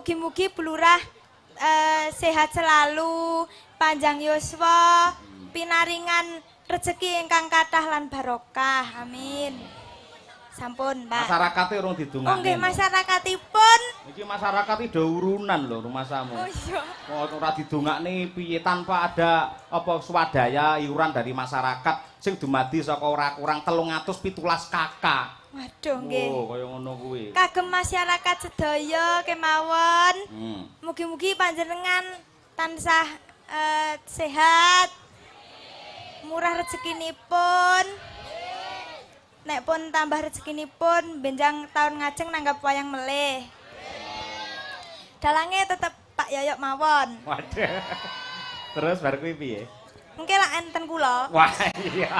mugi-mugi Bulurah sehat selalu, panjang yuswa, pinaringan rezeki ingkang kathah lan barokah. Amin. Sampun, Mbak. Masyarakate urung didongakne. Oh nggih, masyarakatipun. Iki masyarakat iki do urunan lho rumasamu. Oh iya. Kok ora didongakne piye tanpa ada apa swadaya iuran dari masyarakat sing dumadi saka ora kurang 317 kakak. Waduh nggih. Oh, kaya ngono kuwi. Kagem masyarakat sedaya kemawon. Hmm. Mugi-mugi panjenengan tansah sehat. Murah rezekinipun. Nek pun tambah rezekinipun benjang tahun ngajeng nanggap wayang melih. Dalange tetep Pak Yoyok mawon. Waduh. Terus bar kuwi piye? Mengke lak enten kula. Wah, iya.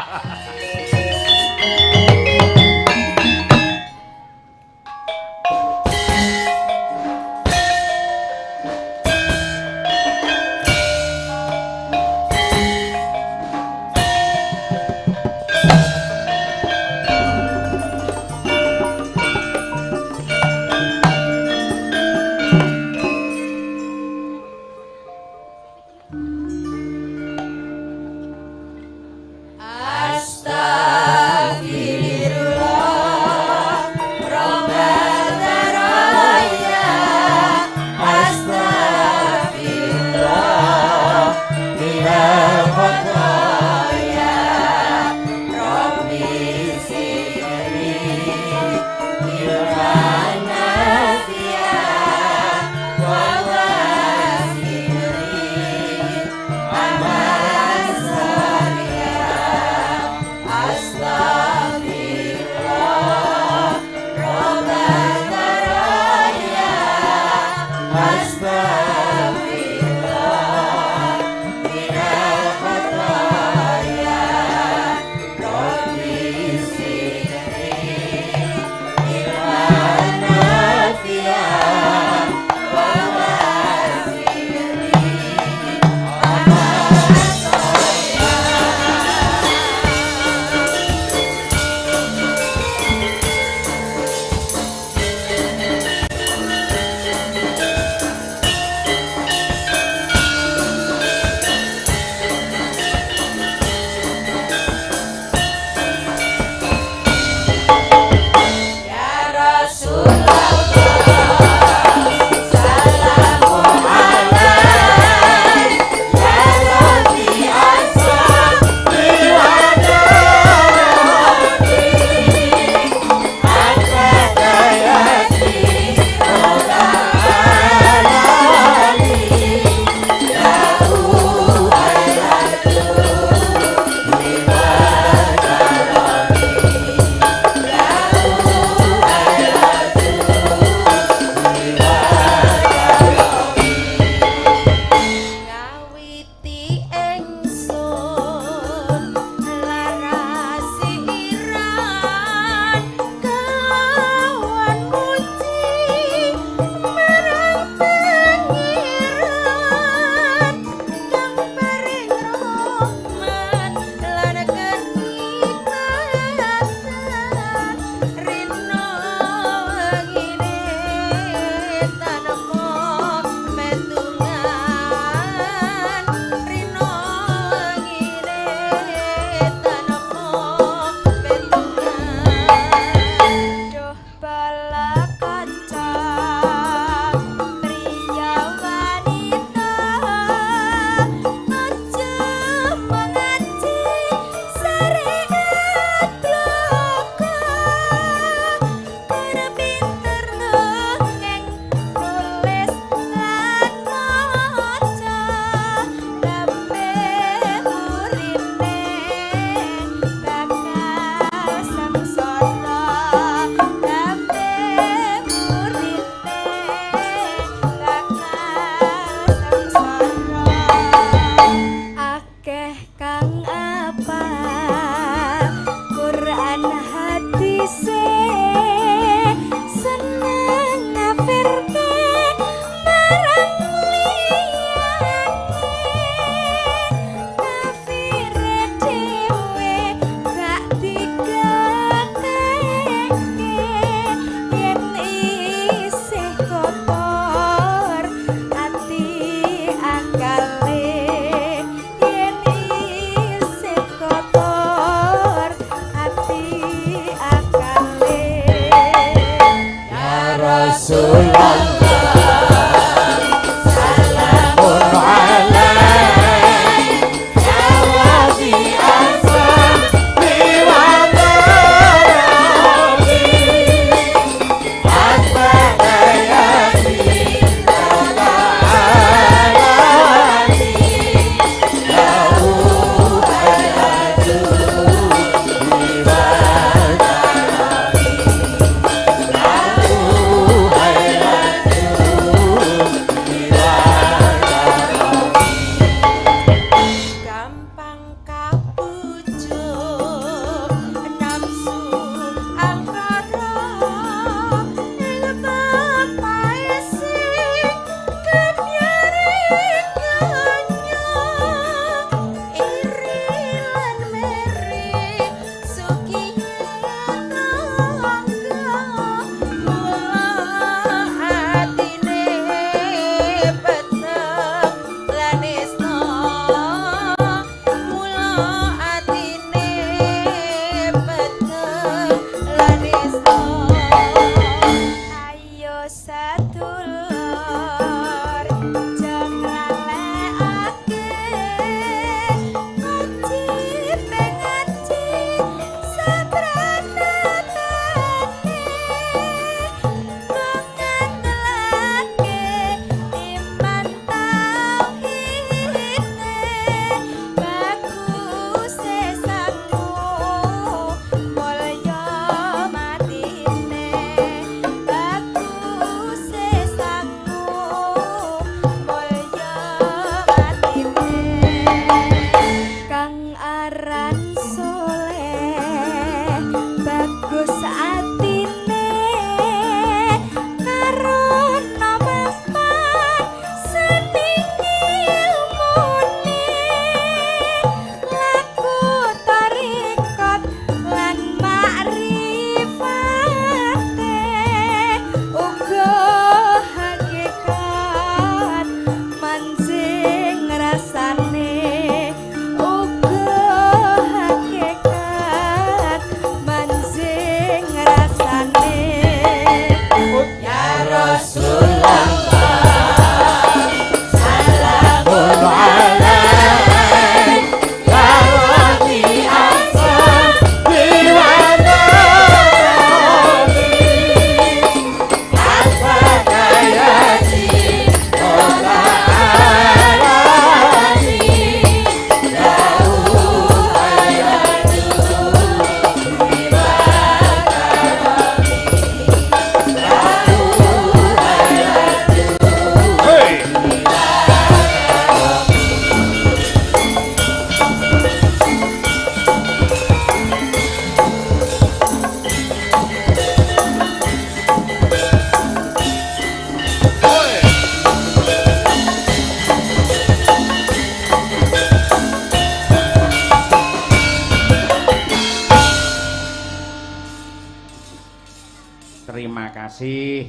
Terima kasih.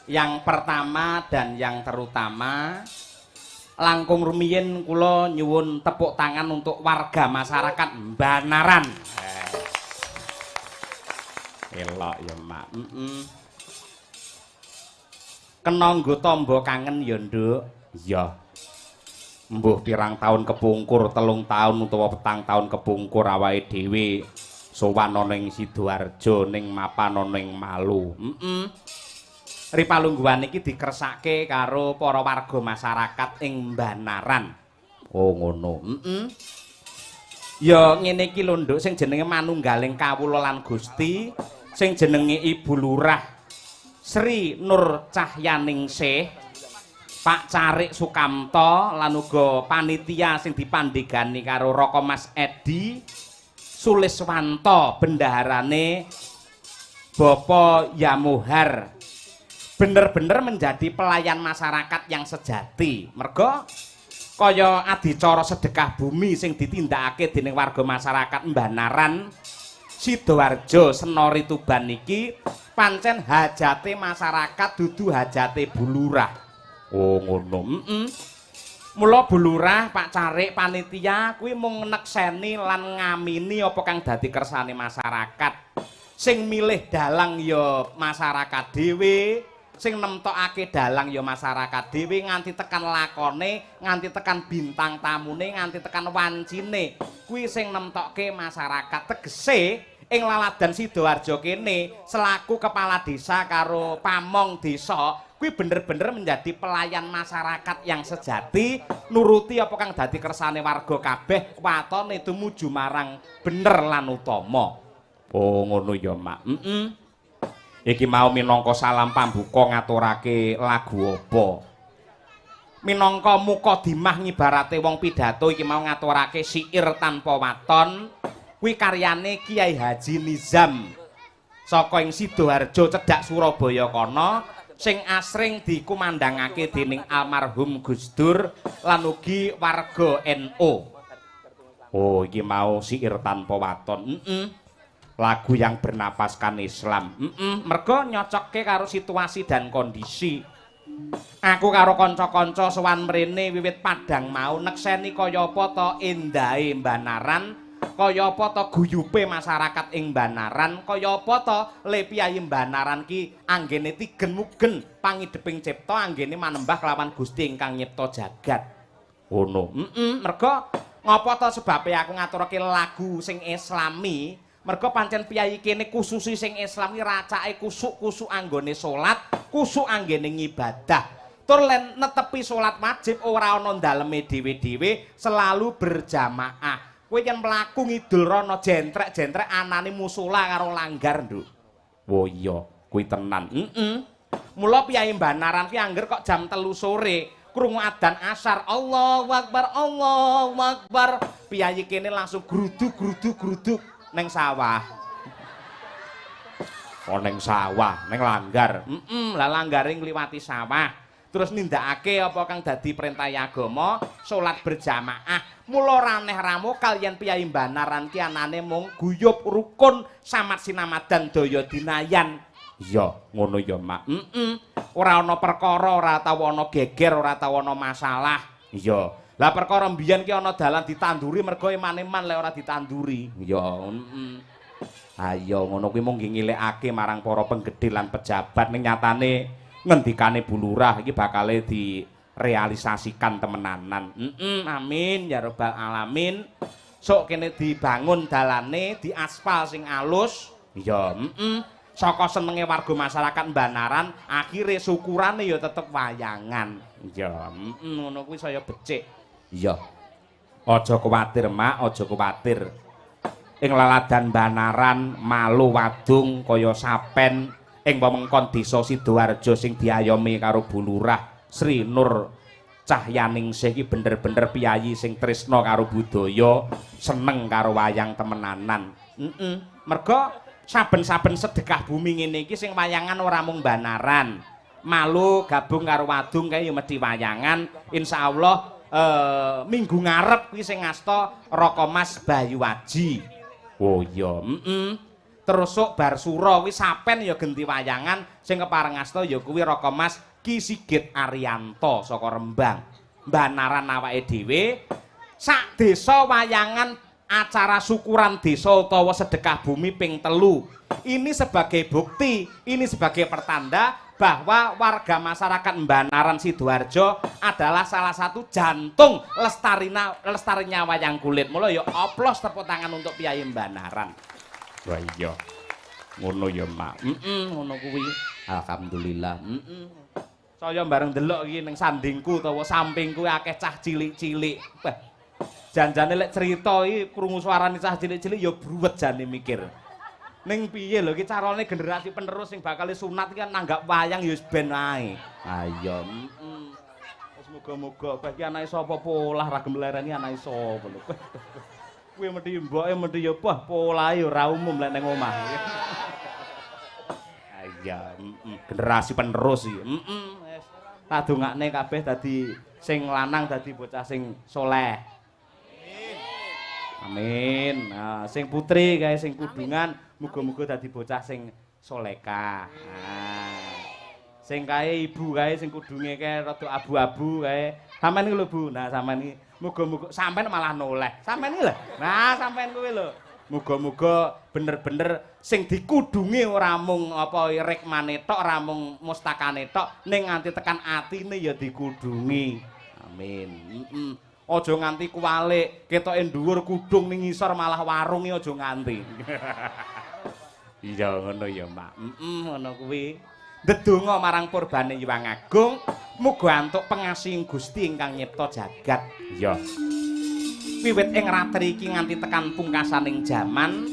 Yang pertama dan yang terutama, langkung rumiyin kula nyuwun tepuk tangan untuk warga masyarakat Banaran. Elok ya, Mak. Kena nggo tamba kangen ya, Nduk. Iya. Mbuh pirang tahun kepungkur, 3 tahun utawa 4 tahun kepungkur awake dhewe sowan ana ning Sidoarjo ning mapan ana ning Malu. Ripalungguhan iki dikersake karo para warga masyarakat ing Banaran. Oh ngono. Ya ngene iki lho Nduk, sing jenenge manunggaling kawula lan Gusti, sing jenenge Ibu Lurah Sri Nur Cahyaningsih, Pak Carik Sukamto lan uga panitia sing dipandhegani karo Roko Mas Edi Suliswanto, bendaharane Bapak Yamuhar, bener-bener menjadi pelayan masyarakat yang sejati. Mergo kaya adicara sedekah bumi sing ditindakake dening warga masyarakat Banaran Sidoarjo Senori Tuban iki pancen hajate masyarakat dudu hajate Bu Lurah. Oh ngono. Mula Bu Lurah, Pak Carik, panitia kuwi mung nekseni lan ngamini apa kang dadi kersane masyarakat. Sing milih dalang ya masyarakat dhewe, sing nemtokake dalang ya masyarakat dhewe nganti tekan lakone, nganti tekan bintang tamune, nganti tekan wancine. Kuwi sing nemtokke masyarakat. Tegese ing Laladan Sidoarjo kene selaku kepala desa karo pamong desa kuwi bener-bener menjadi pelayan masyarakat yang sejati, nuruti apa kang dadi kersane warga kabeh, watone tumuju marang bener lan utama. Oh ngono ya, Mak. Iki mau minangka salam pambuka ngaturake lagu apa? Minangka mukadimah ngibarate wong pidato iki mau ngaturake syair tanpa waton. Kuwi karyane Kiai Haji Nizam saka ing Sidoarjo cedhak Surabaya kono sing asring dikumandhangake dening almarhum Gus Dur lan ugi warga NU. Oh iki mau syair tanpa waton. Lagu yang bernapaskan Islam. Mergo nyocokke karo situasi dan kondisi. Aku karo kanca-kanca sowan mrene wiwit padang mau nekseni kaya apa to endahe Mbanaran, kaya apa to guyupe masyarakat ing Mbanaran, kaya apa to le piyayi Mbanaran ki anggene tigen mugen pangideping cipta, anggene manembah kelawan Gusti ingkang nyipta jagat. Ngono. Mergo ngapa to sebabe aku ngaturake lagu sing Islami? Mergo pancen piyayi kene khususi sing Islam ki racake kusuk-kusuk anggone salat, kusuk anggene ngibadah. Tur len netepi salat wajib ora ana daleme dhewe-dhewe, selalu berjamaah. Kowe yen mlaku ngidul rono jentrek-jentrek anane musala karo langgar, Nduk. Oh iya, kuwi tenan. Mula piyayi Mbanaran ki angger kok jam 3 sore krungu adzan asar, Allahu Akbar, Allahu Akbar. Piyayi kene langsung gruduk neng sawah. Oh neng sawah, neng langgar. Lah langgare ngliwati sawah. Terus nindakake apa kang dadi perintah agama, salat berjamaah. Mula raneh ramu kaliyan piyayi Mbanaran ki anane mung guyub rukun samat sinamadan daya dinayan. Iya, ngono ya, Mak. Ora ana perkara, ora tau ana geger, ora tau ana masalah. Iya. Lah perkara mbiyen ki ana dalan ditanduri mergo eman-eman lek ora ditanduri. Ya, ayo ngono kuwi mung ngilekake marang para penggede lan pejabat ning nyatane ngendikane Bu Lurah iki bakale direalisasikan temenanan. Amin ya rabbal alamin. Sok kene dibangun dalane, diaspal sing alus. Ya, saka senenge warga masyarakat Mbanaran, akhire syukurane ya tetep wayangan. Ya, ngono kuwi saya becik. Iya. Aja kuwatir, Mak, aja kuwatir. Ing Laladan Mbanaran malu wadung kaya sapen ing wewengkon desa Sidoarjo sing diayomi karo Bu Lurah Sri Nur Cahyaningsih iki bener-bener piyayi sing tresna karo budaya, seneng karo wayang temenanan. Mergo saben-saben sedekah bumi ngene iki sing wayangan ora mung Mbanaran. Malu gabung karo wadung kae ya mesti wayangan. Insyaallah minggu ngarep kuwi sing ngasta Rokomas Bayuwaji. Oh iya, Terus sok bar sura kuwi sapen ya genti wayangan, sing kepareng ngasta ya kuwi Rokomas Ki Sigit Ariyanto saka Rembang. Mbanaran awake dhewe sak desa wayangan acara syukuran desa utawa sedekah bumi ping 3. Ini sebagai bukti, ini sebagai pertanda bahwa warga masyarakat Mbanaran Sidoarjo adalah salah satu jantung lestarinya wayang kulit. Mula ya oplos tepuk tangan untuk piyayi Mbanaran. Wah iya. Ngono ya, Mak. Ngono kuwi. Alhamdulillah. Saya bareng delok iki ning sandingku utawa sampingku akeh cah cilik-cilik. Wah. Janjane lek cerita iki krungu suarane cah cilik-cilik ya bruwet jane mikir. Ning piye lho iki carane generasi penerus sing bakal sunat iki kan nanggap wayang ya wis ben ae. Ayo, wis muga-muga kowe iki anake sapa polah ra gemlereni anake sapa lho. Kuwi mesti mboke mesti ya polahe ora umum lek ning omah. Ayo, generasi penerus iki. Wis tak dongakne kabeh dadi sing lanang dadi bocah sing soleh. Amin. Nah, sing putri kae sing kudungan muga-muga dadi bocah sing solekah. Nah, sing kae ibu kae sing kudunge kae rada abu-abu kae. Sampeyan iki lho Bu. Nah, sampeyan iki muga-muga sampeyan malah noleh. Sampeyan iki lho. Nah, sampeyan kuwi lho. Muga-muga bener-bener sing dikudungi ora mung apa rikmane tok, ora mung mustakane tok, ning nganti tekan atine ya dikudungi. Amin. Aja nganti kuwalik, ketoke dhuwur kudung ning ngisor malah warunge aja nganti. Iya ngono ya, Mak. Ngono kuwi. Ndedonga marang purbane Hyang Agung, muga antuk pangasih Gusti ingkang nyipta jagat. Iya. Wiwit ing ratri iki nganti tekan pungkasaning jaman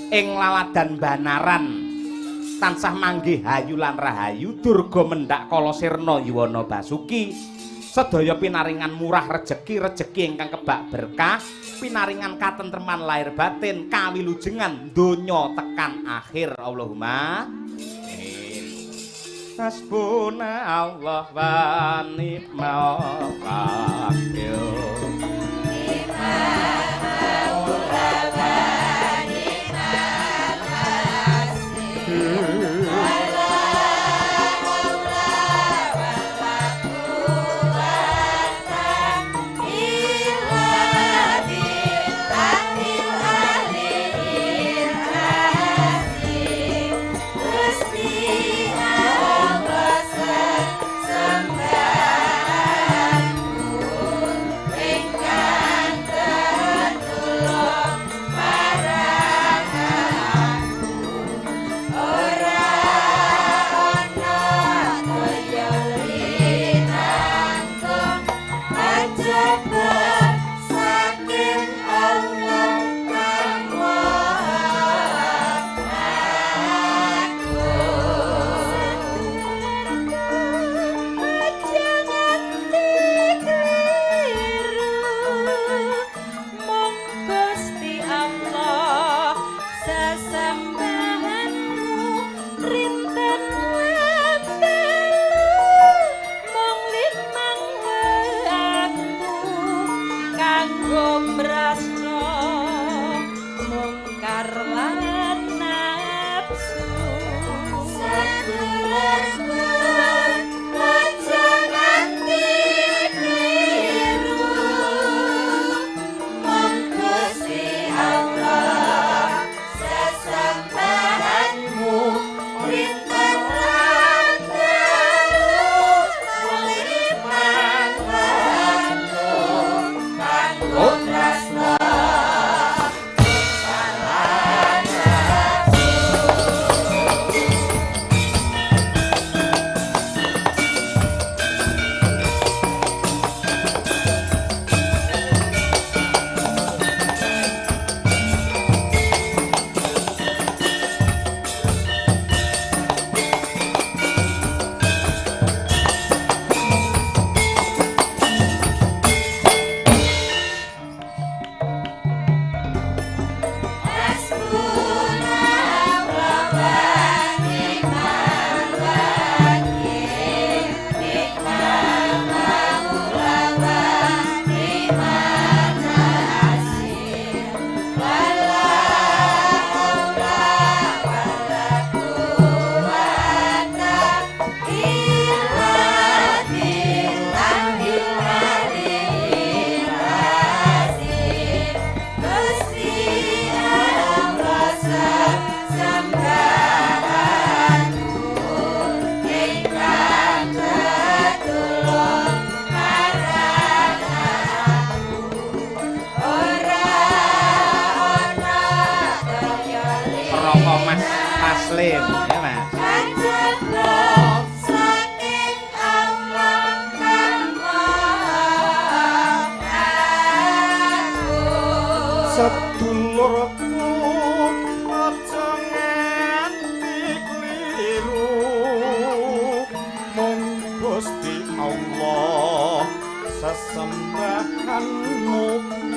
ing laladan Banaran tansah manggih hayu lan rahayu durga mendhak kala sirna Yuwana Basuki sedaya pinaringan murah rejeki ingkang kebak berkah pinaringan katentreman lahir batin kawilujengan donya tekan akhir Allahumma amin. Hasbuna Allah wa ni'mal wakil.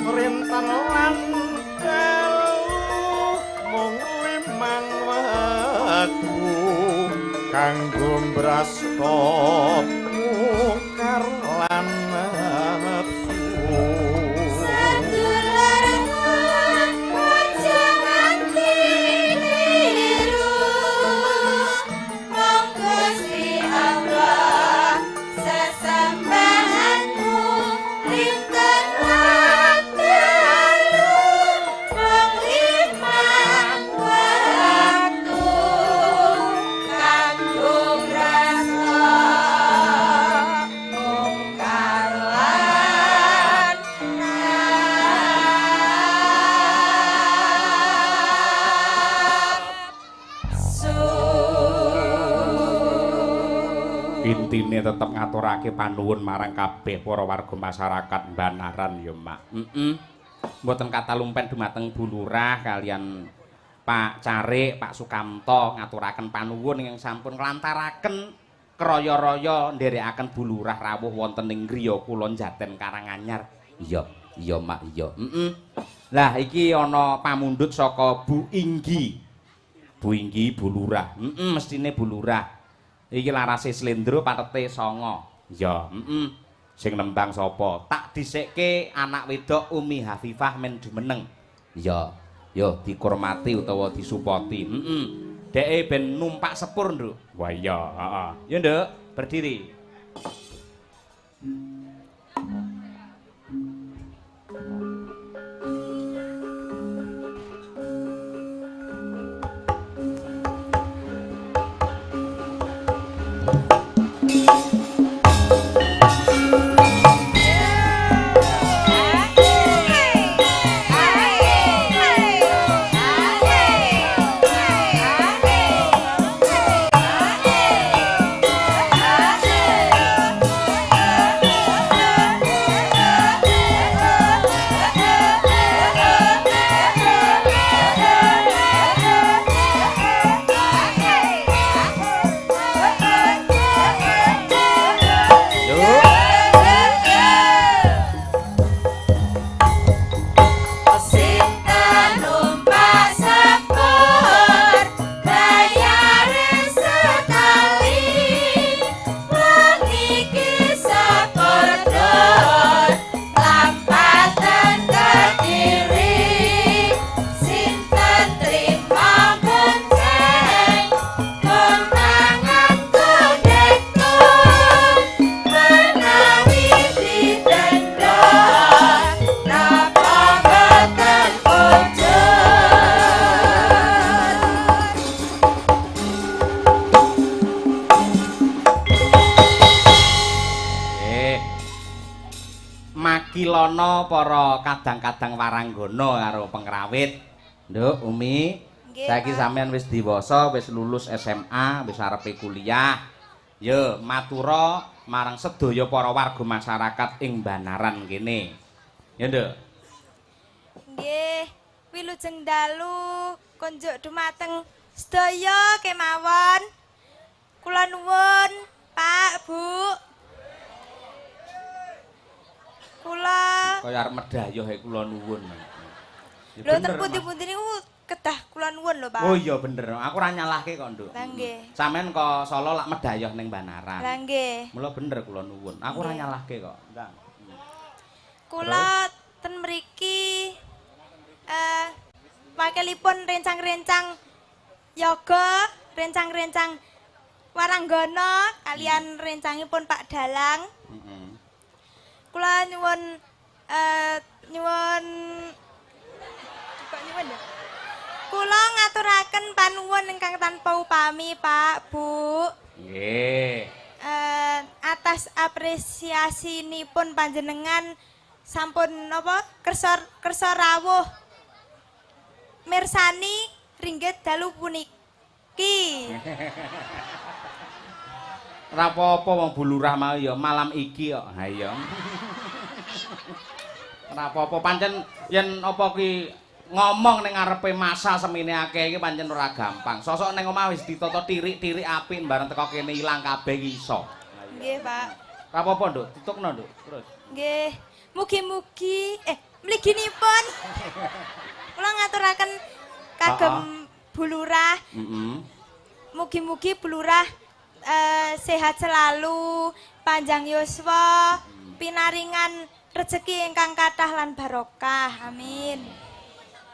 Rinten lan dalu, wong Intine tetep ngaturake panuwun marang kabeh para warga masyarakat Banaran ya, Mak. Mboten katalumpen dumateng Bu Lurah kalian Pak Carik, Pak Sukamto ngaturaken panuwun ingkang sampun nglantaraken kraya-raya nderekaken Bu Lurah rawuh wonten ing griya kula Jaten Karanganyar. Iya, iya Mak, iya. Lah iki ana pamundhut saka Bu Inggi. Bu Inggi Bu Lurah. Mestine Bu Lurah. Iki larase Slendro patete 9. Ya, Sing nembang sapa? Tak dhisikke anak wedok Umi Hafifah men jumeneng. Ya, yo dikurmati utawa disupoti. Dheke ben numpak sepur, Nduk. Wah iya, heeh. Ya, Nduk, berdiri. Makilono para kadang-kadang waranggana karo pengrawit. Nduk, Umi. Saiki sampean wis diwasa, wis lulus SMA, wis arepe kuliah. Ya, matura marang sedaya para warga masyarakat ing Banaran kene. Ya, Nduk. Nggih, wilujeng dalu konjuk dumateng sedaya kemawon. Kula nuwun, Pak, Bu. Kula Kaya arep medhayuh kula nuwun. Lho ten pundi-pundi niku kedah kula nuwun lho, Pak. Oh iya bener, aku ora nyalahke kok, Nduk. Lah nggih. Sampeyan kok Solo lak medhayuh ning Banaran. Lah nggih. Mula bener kula nuwun. Aku ora nyalahke kok. Ndang. Kula ten mriki wakilipun rencang-rencang yoga, rencang-rencang waranggana kalian rencangipun Pak Dalang. Kula nyuwun kula ngaturaken panuwun ingkang tanpa upami, Pak, Bu. Nggih. Atas apresiasinipun panjenengan sampun napa kersa rawuh mirsani ringgit dalu puniki. Ora apa-apa wong Bu Lurah mau ya malam iki kok. Ha iya. Ora apa-apa pancen yen apa ki ngomong ning ngarepe masa semene akeh iki pancen ora gampang. Sosok ning omah wis ditata tirik-tirik apik bareng teko kene ilang kabeh iki iso. Nggih, Pak. Ora apa-apa, Nduk. Tutukno, Nduk. Terus. Nggih. Mugi-mugi mliginipun kula ngaturaken kagem Bu Lurah. Mugi-mugi Bu Lurah sehat selalu, panjang yuswa, pinaringan rezeki ingkang kathah lan barokah. Amin.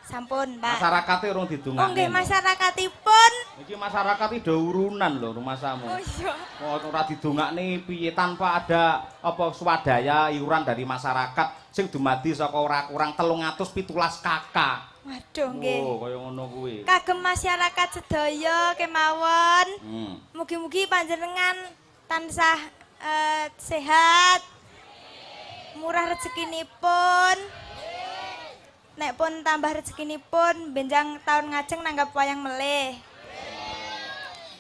Sampun, Pak. Masyarakate urung didongakne. Oh nggih, masyarakatipun. Iki masyarakat iki do urunan lho rumasamu. Oh iya. Kok ora didongakne piye tanpa ada apa swadaya iuran dari masyarakat sing dumadi saka ora kurang 317 kakak. Waduh nggih. Oh, kaya ngono kuwi. Kagem masyarakat sedaya kemawon. Mugi-mugi panjenengan tansah sehat. Murah rezekinipun. Nek pun tambah rezekinipun benjang tahun ngajeng nanggap wayang melih.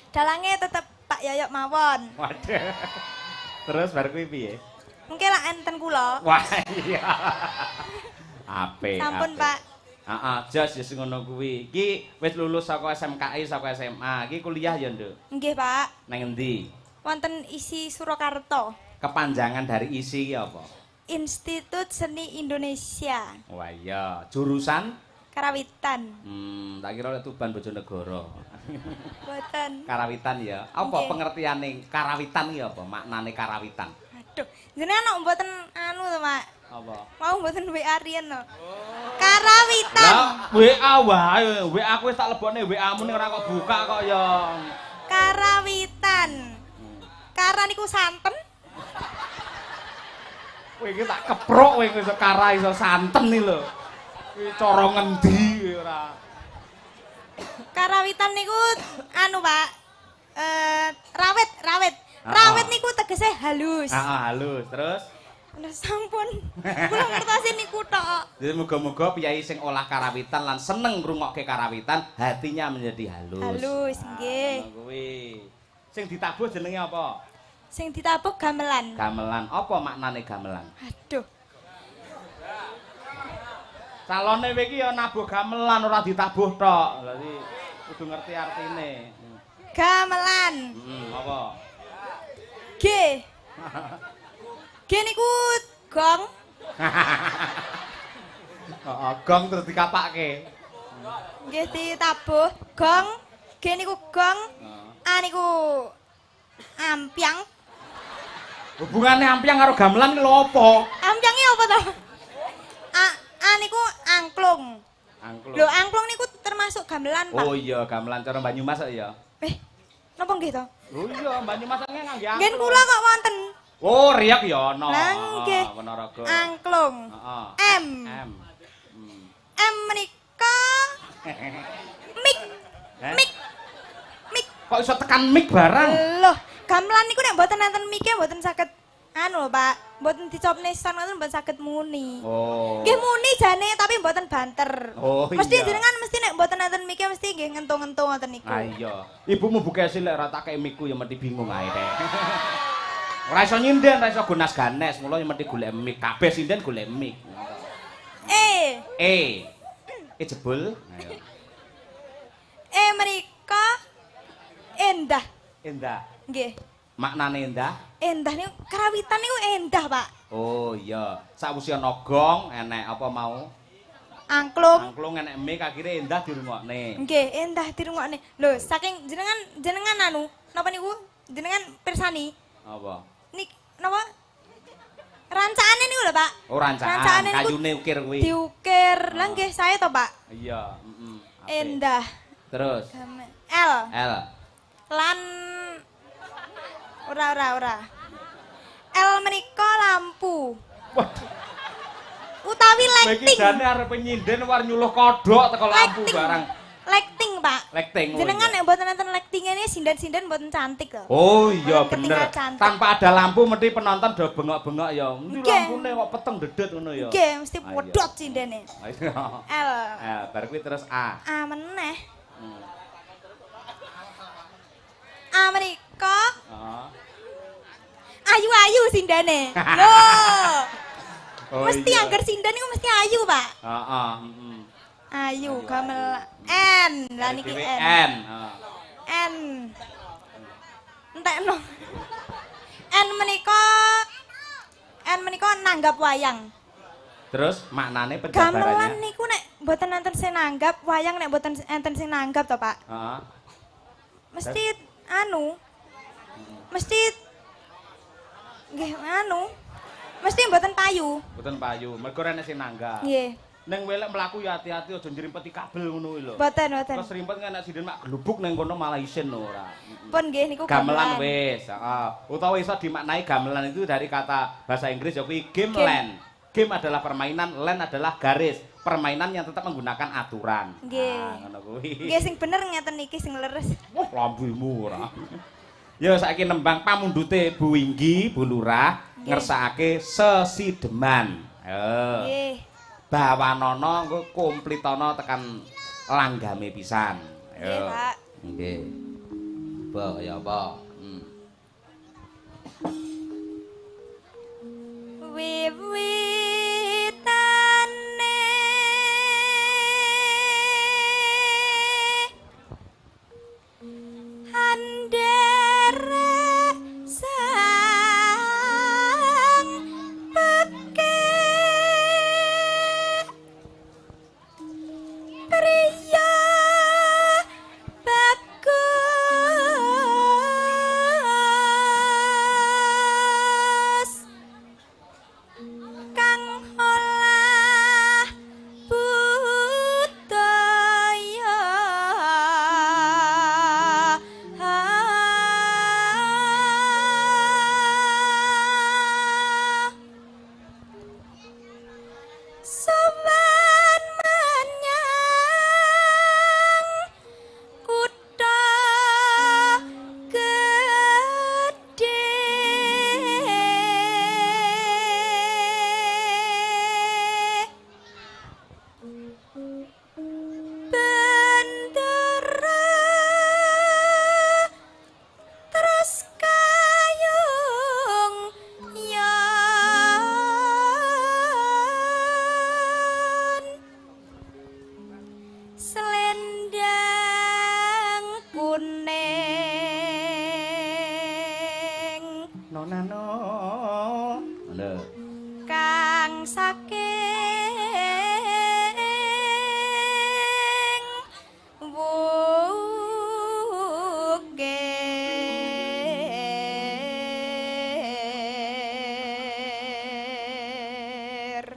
Dalange tetep Pak Yoyok mawon. Waduh. Terus bar kuwi piye? Mungkin lah enten kula. Wah iya. Apik. Sampun, Pak. Heeh, jos ya ngono kuwi. Iki wis lulus saka SMKI, saka SMA. Iki kuliah ya, Nduk? Nggih, Pak. Nang endi? Wonten isi Surakarta. Kepanjangan dari isi iki apa? Institut Seni Indonesia. Wah iya, jurusan Karawitan. tak kira lek Tuban Bojonegoro. Boten. Karawitan ya. Apa Nggih. pengertiane karawitan iki apa? Maknane karawitan. Aduh, jenengan kok mboten anu to, Pak. Apa? Mau mboten WA riyen to. Karawitan. Lah, WA wae. WA aku wis tak lebokne WA-mu ning ora kok buka kok ya. Karawitan. Kara niku santen. Kowe iki tak keprok kowe iso kara iso santen iki lho. Iki cara ngendi ora. Karawitan niku anu, Pak. Rawit. Ah. Rawit niku tegese halus. Heeh, halus. Terus Lha sampun. Kula ngertosi niku tok. jadi muga-muga piyai sing olah karawitan lan seneng ngrungokke karawitan, hatinya menjadi halus. Halus, nggih. Ngono kuwi. Sing ditabuh jenenge apa? Sing ditabuh gamelan. Gamelan. Apa maknane gamelan? Aduh. Calone kowe iki ya nabuh gamelan ora ditabuh tok. Dadi kudu ngerti artine. Gamelan. Apa? G. G niku gong. Heeh, gong terus dikapake. Nggih ditabuh. Gong. G niku gong. A niku ampiang. Hubungane ampiang karo gamelan ki lho apa? Ampiange apa to? A niku angklung. Angklung. Lho angklung niku termasuk gamelan, Pak. Oh iya, gamelan cara Banyumas kok ya. Napa nggih to? Oh iya, Banyumas ngangge angklung. Nggih kula kok wonten. Oh, riyak ya ana. Lah nggih. Ponorogo. Angklung. Heeh. M. M. M menika mik. Eh? Mik. Kok iso tekan mic barang? Loh, gamelan niku nek mboten enten mike mboten saged anu, Pak. Mboten dicopne san ngoten mboten saged muni. Oh. Nggih muni jane tapi mboten banter. Oh, Mesti iya. jenengan mesti nek mboten enten mike mesti nggih ngentung-ngentung ngoten niku. Ah iya. Ibumu buka lek ora tak kei mic-ku ya mesti bingung ae teh. Ora iso nyinden, ora iso gonas ganes, mula ya mesti golek mic. Kabeh sinden golek mic. E jebul. Ayo. Mereka endah. Endah. Nggih. Maknane endah? Endah niku karawitan niku endah, Pak. Oh iya. Sakwise ana gong, enek apa mau? Angklung. Angklung enek mic akhire endah dirungokne. Nggih, endah dirungokne. Lho, saking jenengan anu, napa niku? Jenengan pirsani. Apa? Nik napa? Rancakane niku lho, Pak. Oh rancakan, Rancakane niku kayune ukir kuwi. diukir. Lah nggih saya to, Pak. Iya, heeh. Endah. Terus L. L. Lan ora. L menika lampu. Waduh, Utawi iki lighting. jane arep nyinden war nyuluh kodhok teko lampu Lighting. barang. Lighting, Pak. Lighting. Oh, Jenengan iya. nek mboten enten lighting-e sindan-sindan mboten cantik lho. Oh iya Mboten bener. ketinggal cantik. Tanpa ada lampu mesti penonton do bengok-bengok ya. Ndi Nggih. lampune kok peteng dedet ngono ya. Nggih, mesti Ah, iya. pedhot sindene. Ayo. L. Bar kuwi terus A. A meneh. A menika Heeh. ayu-ayu sindane. Loh. Oh, Mesti iya. angger sindan niku mesti ayu, Pak. Heeh, heeh. Ayu gamelan N. Lah niki Dhewe N. N. Heeh. N. Entekno. N menika nanggap wayang. Terus maknane Gamelan penjabarannya? niku nek mboten enten sing nanggap, wayang nek mboten enten sing nanggap to, Pak. Heeh. Mesti anu. Mesti nggih anu. Mesti mboten payu. Mboten payu, mergo rene sing nanggap. Nggih. Ning welek mlaku ya hati-hati aja njrimpeti kabel ngono kuwi lho. Mboten. Terus rimpet nek sinden mak glubuk ning kono malah isin lho ora. Pun nggih niku Gamelan wis, heeh. Utawa iso dimaknai gamelan itu dari kata bahasa Inggris ya kuwi game land. Game adalah permainan, land adalah garis. Permainan yang tetap menggunakan aturan. Nggih. Ngono kuwi. Nggih sing bener ngeten iki sing leres. Wah, lambumu ora. Ya saiki nembang pamundhute Bu Winggi, Bu Lurah ngersakake Sesideman. Ayo. Nggih. Bawanana engko komplitana tekan langgame pisan. Nggih, Pak. Nggih. Apa ya apa? nonano ngono kang saking wugir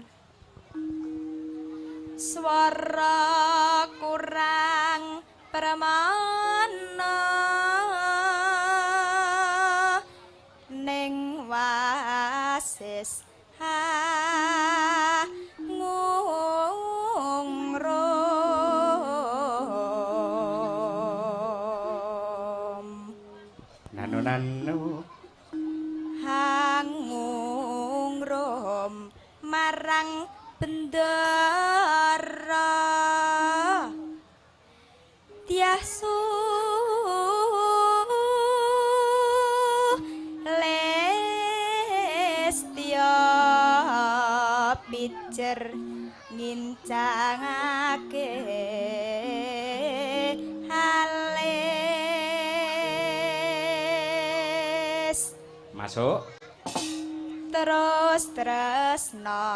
swara kurang pramana ning wasis ngungrum nano hangungrum marang bendara tiasu lestya pijer ngincangake halis masuk terus tresno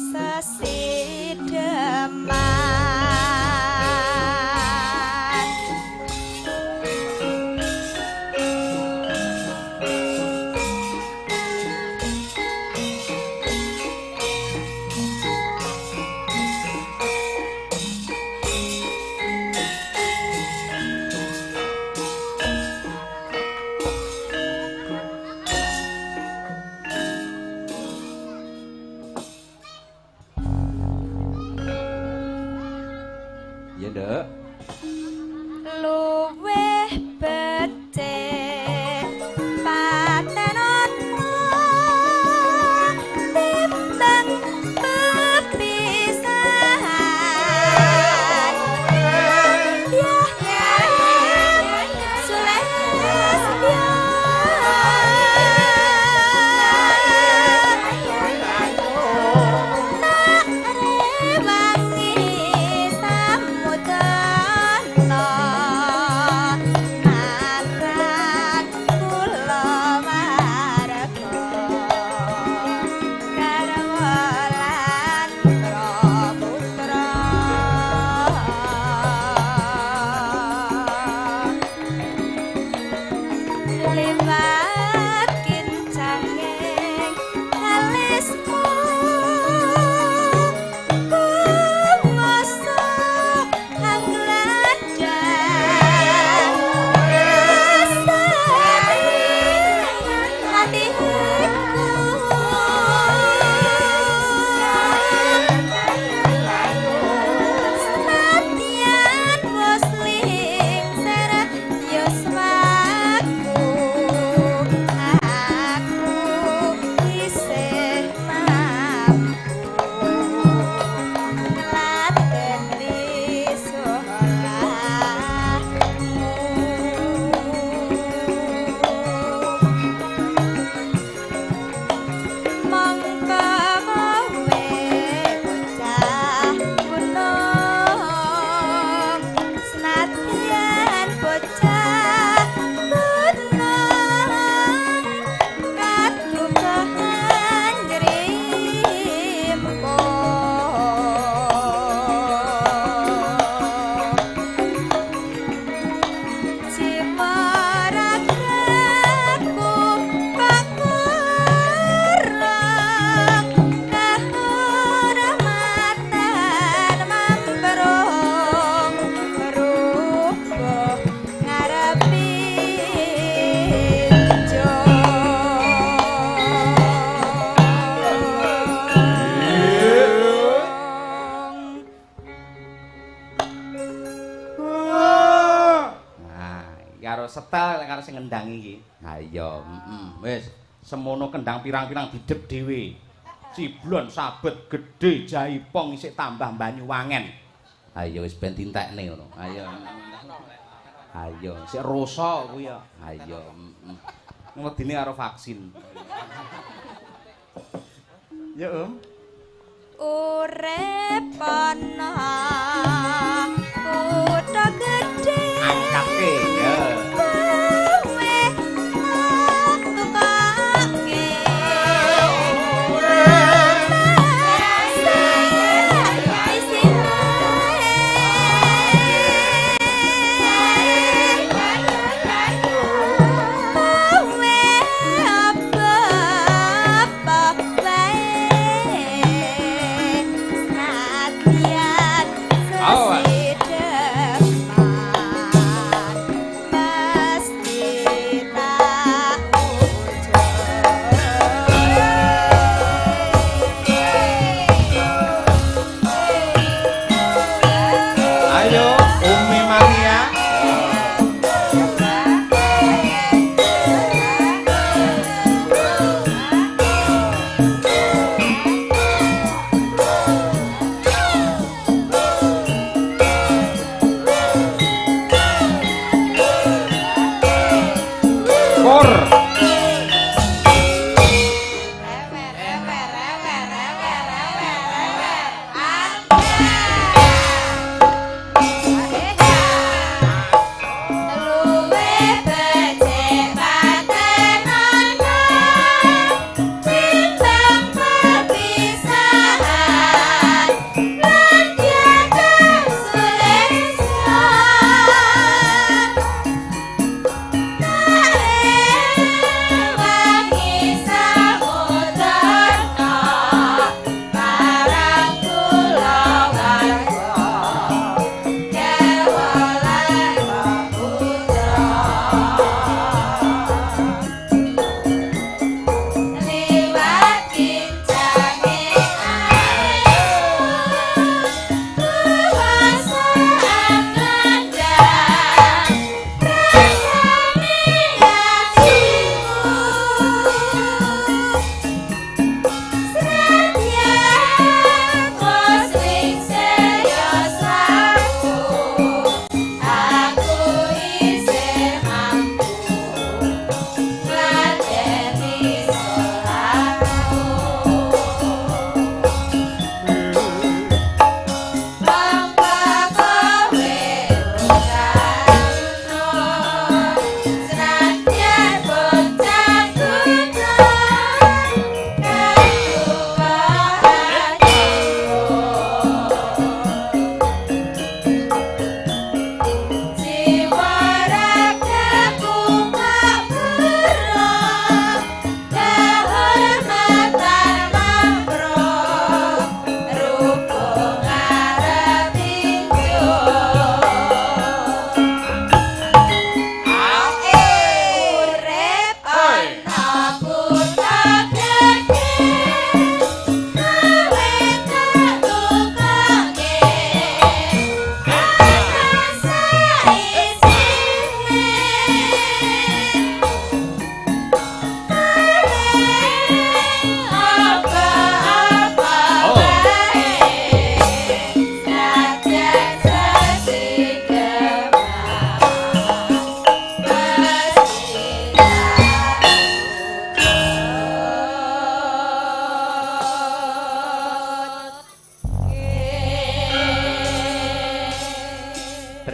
sesideman ya nduk luweh becik patenana timbang pepisahan ya sulestya rewangi samudana marang kula marga garwa lan praputra liwat kincanging alismu kumoso hangladang asari hatiku senadyan musling seret yuswaku aku isih mampu laten risolahmu mongko kowe bocah gunung senadyan bocah gunung katukahan jrimko cimaragaku pakurang kahormatan mamberong rubuh ngarepi nah karo setel karo sing ngendangi iki ha iya wis semono kendang pirang-pirang didep dhewe ciblon sabet gedhe jaipong isih tambah banyuwangen ayo wis ben dintekne ngono ayo ayo sik rasa kuwi ya ayo ngedine karo vaksin ya urip ana kutha gedhe angkatke ya kowe tukang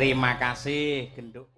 Terima kasih, Genduk.